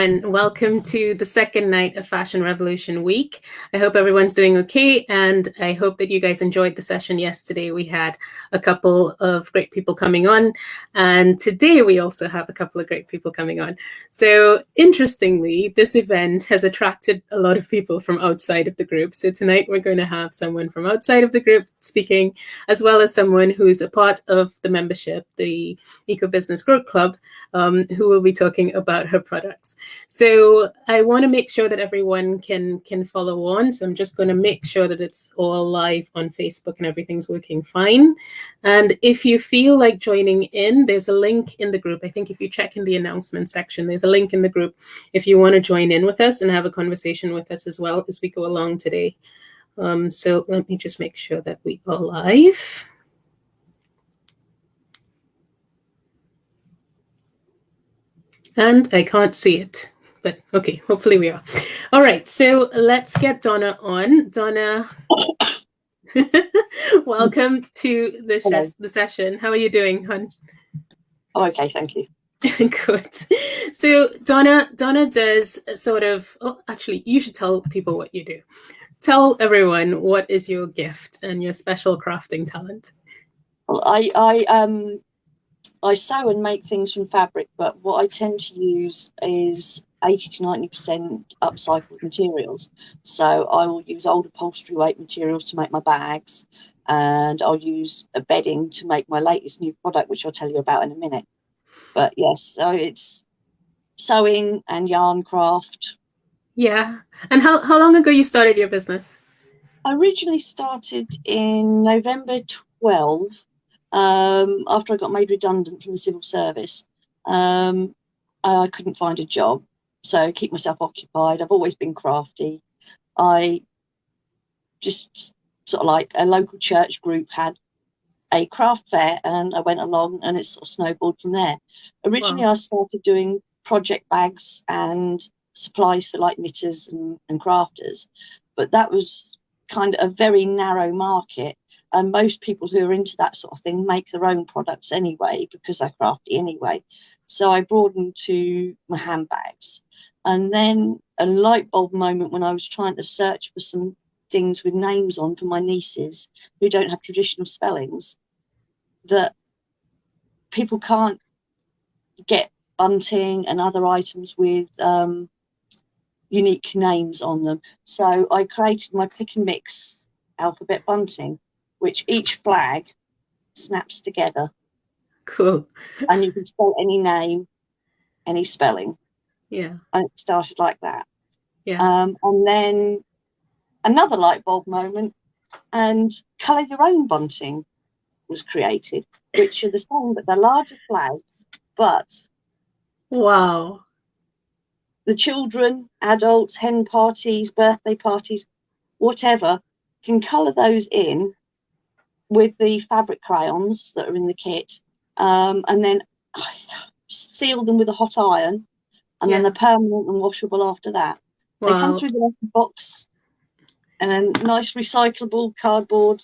everyone. Welcome to the second night of Fashion Revolution Week. I hope everyone's doing okay, and I hope that you guys enjoyed the session yesterday. We had a couple of great people coming on, and today we also have a couple of great people coming on. So interestingly, this event has attracted a lot of people from outside of the group. So tonight we're going to have someone from outside of the group speaking, as well as someone who's a part of the membership, the Eco Business Growth Club, who will be talking about her products. So I want to make sure that everyone can follow on. So I'm just going to make sure that it's all live on Facebook and everything's working fine. And if you feel like joining in, there's a link in the group. I think if you check in the announcement section, there's a link in the group if you want to join in with us and have a conversation with us as well as we go along today. So let me just make sure that we are live. And I can't see it, but okay, hopefully we are. All right, so let's get Donna on. Donna, welcome to the session. How are you doing, hon? Oh, okay, thank you. Good. So Donna does sort of, actually, you should tell people what you do. Tell everyone what is your gift and your special crafting talent. Well, I sew and make things from fabric, but what I tend to use is 80 to 90% upcycled materials. So I will use old upholstery weight materials to make my bags, and I'll use a bedding to make my latest new product, which I'll tell you about in a minute. But yes, so it's sewing and yarn craft. Yeah. And how long ago you started your business? I originally started in November 12. After I got made redundant from the civil service. I couldn't find a job, so keep myself occupied. I've always been crafty. I just sort of like a local church group had a craft fair, and I went along, and it sort of snowballed from there. Originally, wow. I started doing project bags and supplies for like knitters and crafters, but that was kind of a very narrow market. And most people who are into that sort of thing make their own products anyway, because they're crafty anyway. So I broadened to my handbags. And then a light bulb moment when I was trying to search for some things with names on for my nieces who don't have traditional spellings, that people can't get bunting and other items with unique names on them. So I created my pick and mix alphabet bunting, which each flag snaps together. Cool. And you can spell any name, any spelling. Yeah. And it started like that. Yeah. And then another light bulb moment, and colour your own bunting was created, which are the same, but they're larger flags. But wow. The children, adults, hen parties, birthday parties, whatever, can colour those in with the fabric crayons that are in the kit, and then seal them with a hot iron, and then they're permanent and washable after that. Wow. They come through the box and a nice recyclable cardboard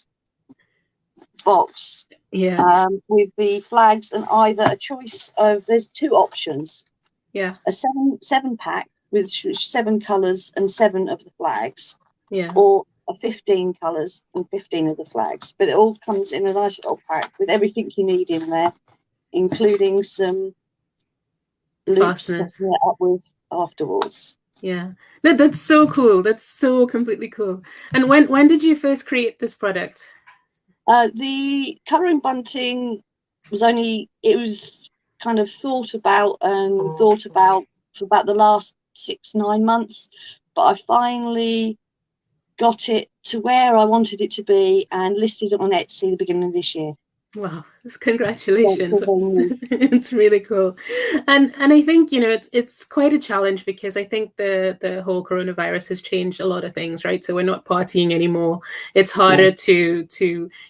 box, with the flags, and either a choice of, there's two options. Yeah. A seven pack with 7 colours and 7 of the flags. Yeah. Or a 15 colours and 15 of the flags. But it all comes in a nice little pack with everything you need in there, including some loops to fill it up with afterwards. Yeah. No, that's so cool. That's so completely cool. And when did you first create this product? The colouring bunting was kind of thought about for about the last 6-9 months, but I finally got it to where I wanted it to be and listed it on Etsy the beginning of this year. Wow, congratulations. It's really cool. And I think, it's quite a challenge, because I think the whole coronavirus has changed a lot of things, right? So we're not partying anymore. It's harder to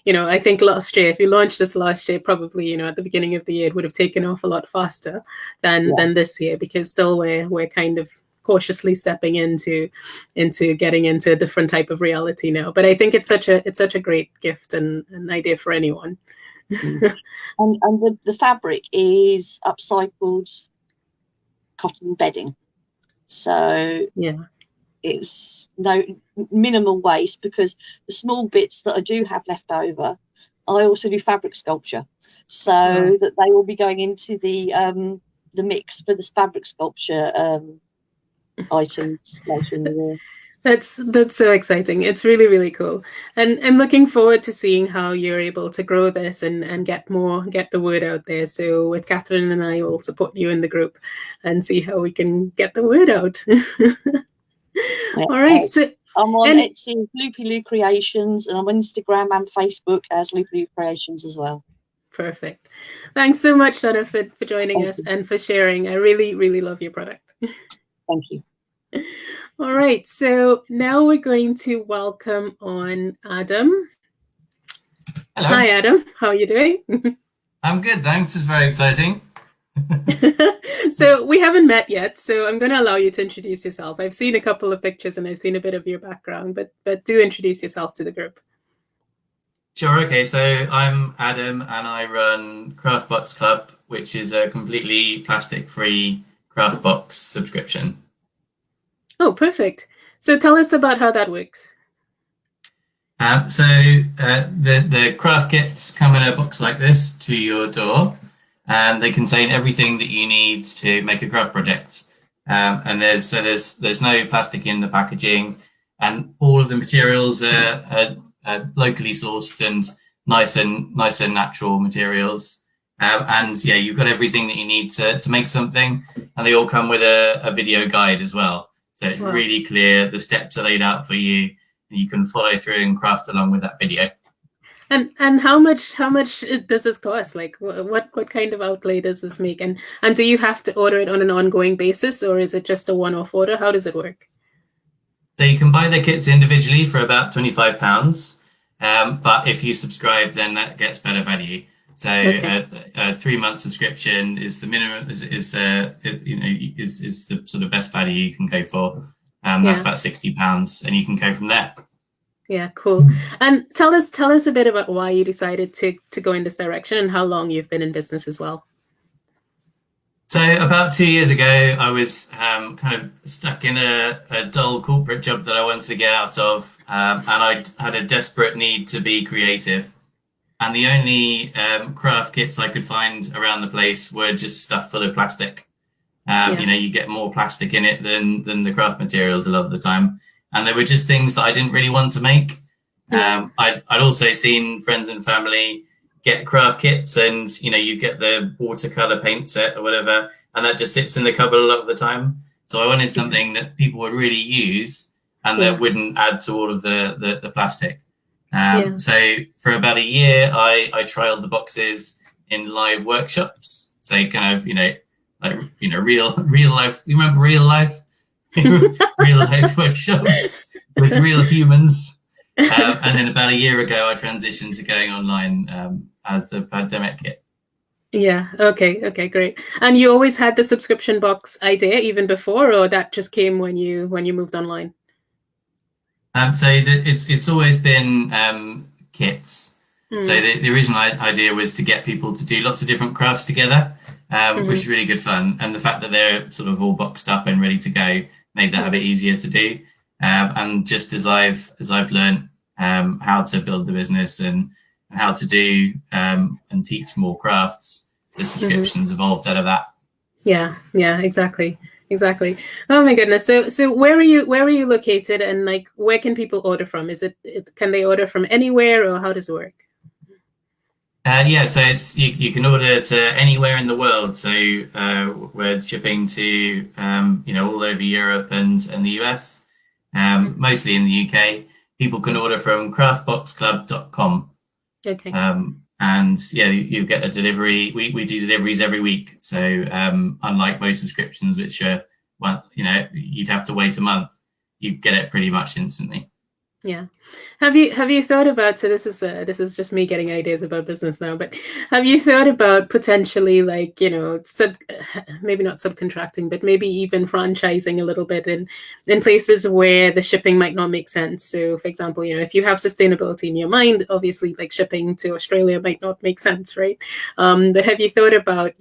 I think last year, if you launched this last year, probably, at the beginning of the year, it would have taken off a lot faster than this year, because still we're kind of cautiously stepping into getting into a different type of reality now. But I think it's such a great gift and an idea for anyone. And the fabric is upcycled cotton bedding. So Yeah. it's no minimal waste, because the small bits that I do have left over, I also do fabric sculpture, so Wow. that they will be going into the mix for this fabric sculpture items later in the year. That's so exciting. It's really, really cool. And I'm looking forward to seeing how you're able to grow this and get the word out there. So with Catherine and I will support you in the group and see how we can get the word out. Yeah, All right. So I'm on and Etsy, Loopy Loo Creations, and I'm on Instagram and Facebook as Loopy Loo Creations as well. perfect. Thanks so much, Donna, for joining Thank us you. and for sharing. I really, really love your product. Thank you. All right. So now we're going to welcome on Adam. Hello. Hi, Adam. How are you doing? I'm good, thanks. It's very exciting. So we haven't met yet, so I'm going to allow you to introduce yourself. I've seen a couple of pictures and I've seen a bit of your background, but do introduce yourself to the group. Sure, okay. So I'm Adam and I run Craft Box Club, which is a completely plastic-free craft box subscription. Oh, perfect. So tell us about how that works. The craft kits come in a box like this to your door, and they contain everything that you need to make a craft project. And there's no plastic in the packaging, and all of the materials are locally sourced and nice and natural materials. And yeah, you've got everything that you need to make something, and they all come with a video guide as well. So it's really clear. The steps are laid out for you, and you can follow through and craft along with that video. And how much does this cost? Like what kind of outlay does this make? And do you have to order it on an ongoing basis, or is it just a one-off order? How does it work? So you can buy the kits individually for about £25, but if you subscribe, then that gets better value. So a 3-month subscription is the minimum. Is the sort of best value you can go for. That's about £60, and you can go from there. Yeah, cool. And tell us a bit about why you decided to go in this direction and how long you've been in business as well. So about 2 years ago, I was kind of stuck in a dull corporate job that I wanted to get out of, and I had a desperate need to be creative. And the only craft kits I could find around the place were just stuff full of plastic. You get more plastic in it than the craft materials a lot of the time. And they were just things that I didn't really want to make. I'd also seen friends and family get craft kits, and you get the watercolor paint set or whatever, and that just sits in the cupboard a lot of the time. So I wanted something that people would really use and that wouldn't add to all of the plastic. So for about a year, I trialed the boxes in live workshops. So kind of real life. You remember real life? Real life workshops with real humans. And then about a year ago, I transitioned to going online as the pandemic hit. Yeah. Okay. Great. And you always had the subscription box idea even before, or that just came when you moved online? It's always been kits. So the original idea was to get people to do lots of different crafts together, which is really good fun. And the fact that they're sort of all boxed up and ready to go made that a bit easier to do. And just as I've learned how to build the business and how to do and teach more crafts, the subscriptions evolved out of that. Yeah, exactly. Oh my goodness. So where are you located, and like where can people order from? Can they order from anywhere, or how does it work? So it's you can order to anywhere in the world. So we're shipping to all over Europe and the US, mostly in the UK. People can order from craftboxclub.com. Okay. And you get a delivery. We do deliveries every week. So unlike most subscriptions, which are you'd have to wait a month, you get it pretty much instantly. Yeah. Have you thought about, so this is just me getting ideas about business now, but have you thought about potentially maybe not subcontracting, but maybe even franchising a little bit in places where the shipping might not make sense? So for example, if you have sustainability in your mind, obviously like shipping to Australia might not make sense, right? But have you thought about,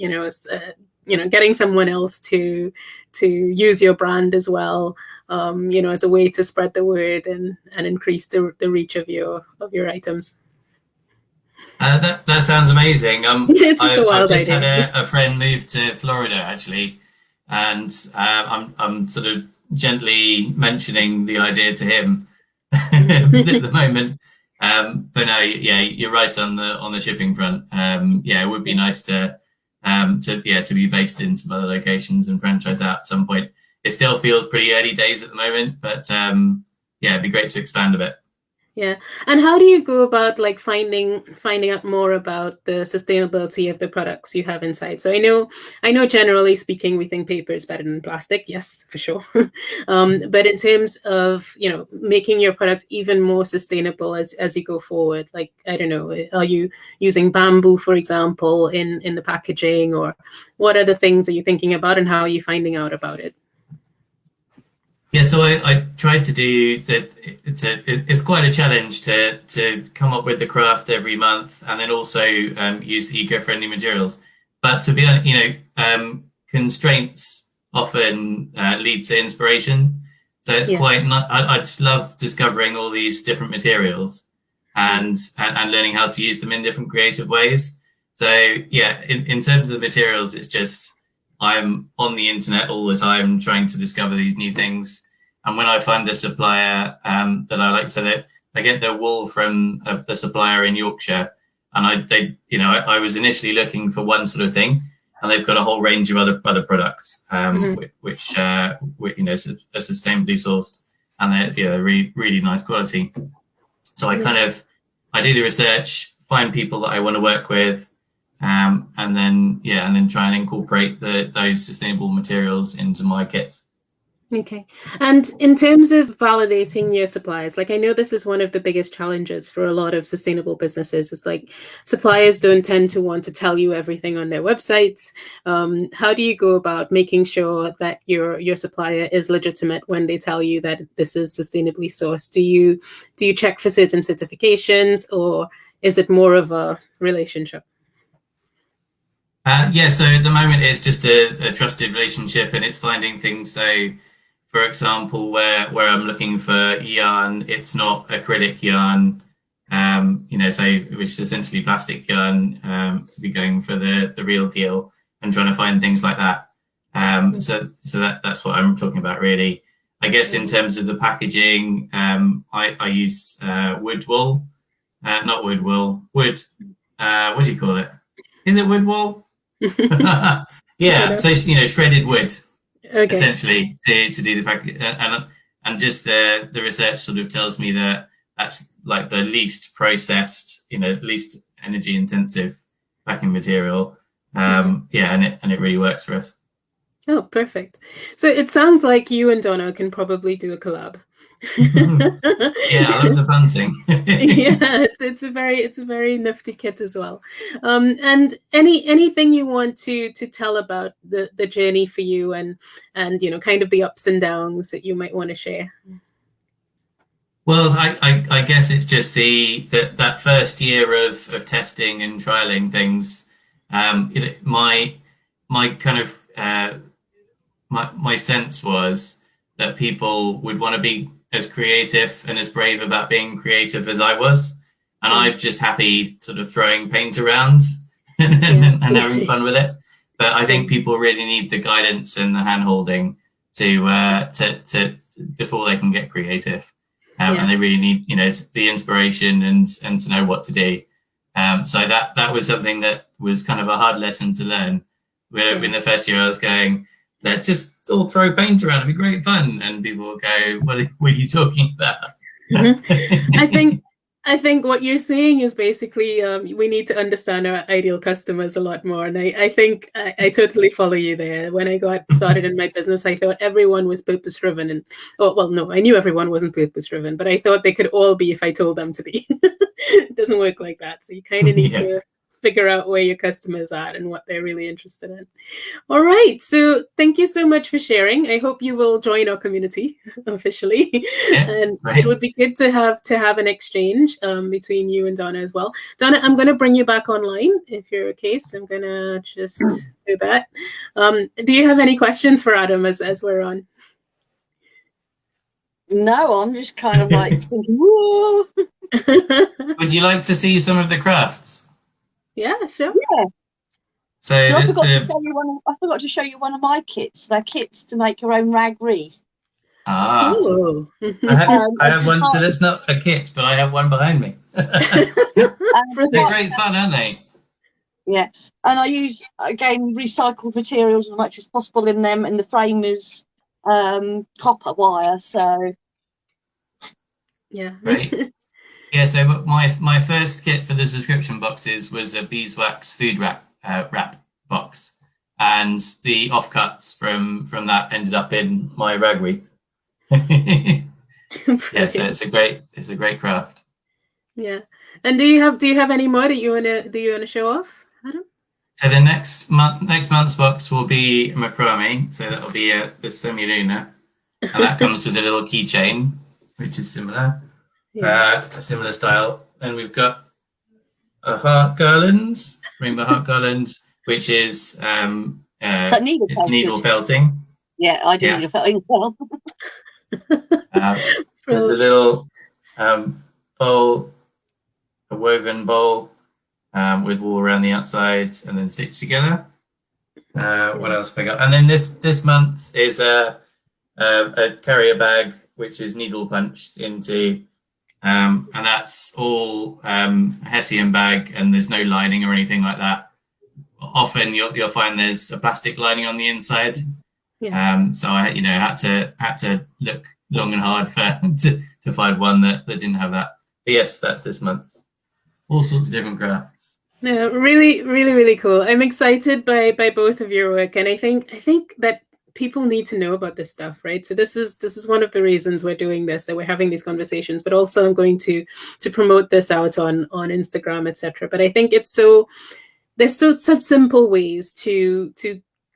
getting someone else to use your brand as well, as a way to spread the word and increase the reach of your items. That sounds amazing. It's just a wild I've just idea. had a friend move to Florida actually, and I'm sort of gently mentioning the idea to him at the moment. But no, yeah, you're right on the shipping front. It would be nice to be based in some other locations and franchise out at some point. It still feels pretty early days at the moment, but it'd be great to expand a bit. Yeah. And how do you go about like finding out more about the sustainability of the products you have inside? So I know generally speaking, we think paper is better than plastic. Yes, for sure. But in terms of, making your products even more sustainable as you go forward, like, I don't know, are you using bamboo, for example, in the packaging, or what other things are you thinking about, and how are you finding out about it? Yeah, so I tried to do that. It's quite a challenge to come up with the craft every month, and then also use the eco-friendly materials. But to be honest, constraints often lead to inspiration. So it's quite. I just love discovering all these different materials and learning how to use them in different creative ways. So yeah, in terms of the materials, it's just I'm on the internet all the time trying to discover these new things. And when I find a supplier that I like, so that I get their wool from a supplier in Yorkshire, and I was initially looking for one sort of thing, and they've got a whole range of other products, which are sustainably sourced, and they're really, really nice quality. So I I do the research, find people that I want to work with, and then try and incorporate those sustainable materials into my kits. Okay. And in terms of validating your suppliers, like I know this is one of the biggest challenges for a lot of sustainable businesses. It's like suppliers don't tend to want to tell you everything on their websites. How do you go about making sure that your supplier is legitimate when they tell you that this is sustainably sourced? Do you check for certain certifications, or is it more of a relationship? So at the moment it's just a trusted relationship, and it's finding things. So for example, where I'm looking for yarn, it's not acrylic yarn, which is essentially plastic yarn, be going for the real deal and trying to find things like that. So that's what I'm talking about really. I guess in terms of the packaging, I use wood wool, not wood wool, wood, what do you call it? Is it wood wool? Yeah, so shredded wood. Okay. Essentially to do the package, and just the research sort of tells me that that's like the least processed, least energy intensive packing material. And it really works for us. Oh, perfect. So it sounds like you and Donna can probably do a collab. Yeah, I love the fanting. Yeah, it's a very nifty kit as well. And anything you want to tell about the journey for you and kind of the ups and downs that you might want to share? Well, I guess it's just that first year of testing and trialing things. My kind of my sense was that people would want to be as creative and as brave about being creative as I was, and I'm just happy sort of throwing paint around and having fun with it. But I think people really need the guidance and the hand-holding to before they can get creative, and they really need the inspiration and to know what to do. So that was something that was kind of a hard lesson to learn. In the first year I was going, let's just all throw paint around, it'd be great fun, and people will go, what are you talking about? I think what you're saying is basically we need to understand our ideal customers a lot more, and I think I totally follow you there. When I got started in my business, I thought everyone was purpose driven, and I knew everyone wasn't purpose driven, but I thought they could all be if I told them to be. It doesn't work like that. So you kind of need to figure out where your customers are and what they're really interested in. All right. So thank you so much for sharing. I hope you will join our community officially. Yeah, And right. it would be good to have an exchange between you and Donna as well. Donna, I'm going to bring you back online if you're okay. So I'm going to just do that. Do you have any questions for Adam as we're on? No, I'm just kind of like thinking, whoa. Would you like to see some of the crafts? Yeah, sure. Yeah. So I forgot to show you one of my kits. They're kits to make your own rag wreath. Cool. I have one, so that's not a kit, but I have one behind me. They're great fun, aren't they? Yeah, and I use, again, recycled materials as much as possible in them, and the frame is copper wire, so... Yeah. Right. Yeah, so my first kit for the subscription boxes was a beeswax food wrap box, and the offcuts from that ended up in my rag wreath. Yeah, so it's a great craft. Yeah. And do you have any more that you wanna show off, Adam? So the next month's box will be macrame, so that'll be the semi-lunar, and that comes with a little keychain, which is similar. A similar style. Then we've got a heart garland, rainbow heart garland, which is it's needle felting. Yeah, I do needle felting as well. There's a little bowl, a woven bowl with wool around the outside and then stitched together. What else have I got? And then this month is a carrier bag, which is needle punched into. And that's all Hessian bag, and there's no lining or anything like that. Often you'll find there's a plastic lining on the inside. Yeah. So I had to look long and hard to find one that didn't have that. But yes, that's this month's. All sorts of different crafts. No, really, really, really cool. I'm excited by both of your work, and I think that people need to know about this stuff, right? So this is one of the reasons we're doing this, that we're having these conversations, but also I'm going to promote this out on Instagram, etc. But I think there's such simple ways to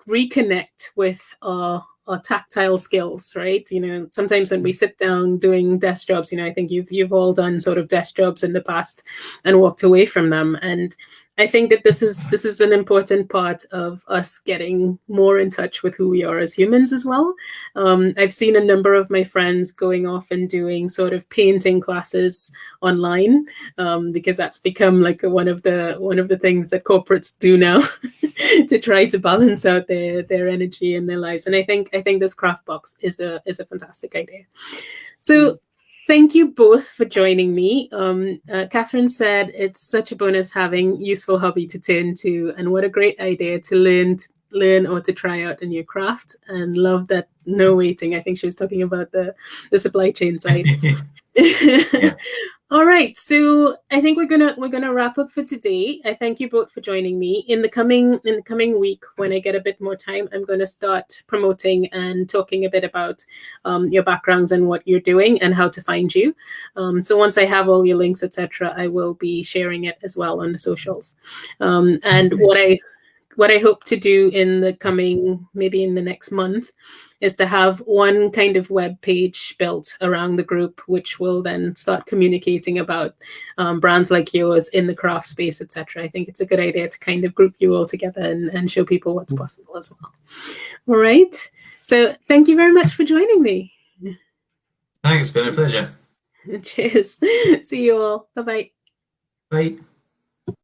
reconnect with our tactile skills, right? Sometimes when we sit down doing desk jobs, I think you've all done sort of desk jobs in the past and walked away from them. And I think that this is an important part of us getting more in touch with who we are as humans as well. I've seen a number of my friends going off and doing sort of painting classes online, because that's become like one of the things that corporates do now to try to balance out their energy and their lives. And I think this craft box is a fantastic idea. So thank you both for joining me. Catherine said it's such a bonus having useful hobby to turn to, and what a great idea to learn or to try out a new craft, and love that no waiting. I think she was talking about the supply chain side. Yeah. All right, so I think we're gonna wrap up for today. I thank you both for joining me. In the coming week, when I get a bit more time, I'm going to start promoting and talking a bit about your backgrounds and what you're doing and how to find you. So once I have all your links, etc., I will be sharing it as well on the socials. And what I hope to do in the next month, is to have one kind of web page built around the group, which will then start communicating about brands like yours in the craft space, etc. I think it's a good idea to kind of group you all together and show people what's possible as well. All right. So thank you very much for joining me. Thanks, it's been a pleasure. Cheers. See you all. Bye-bye. Bye.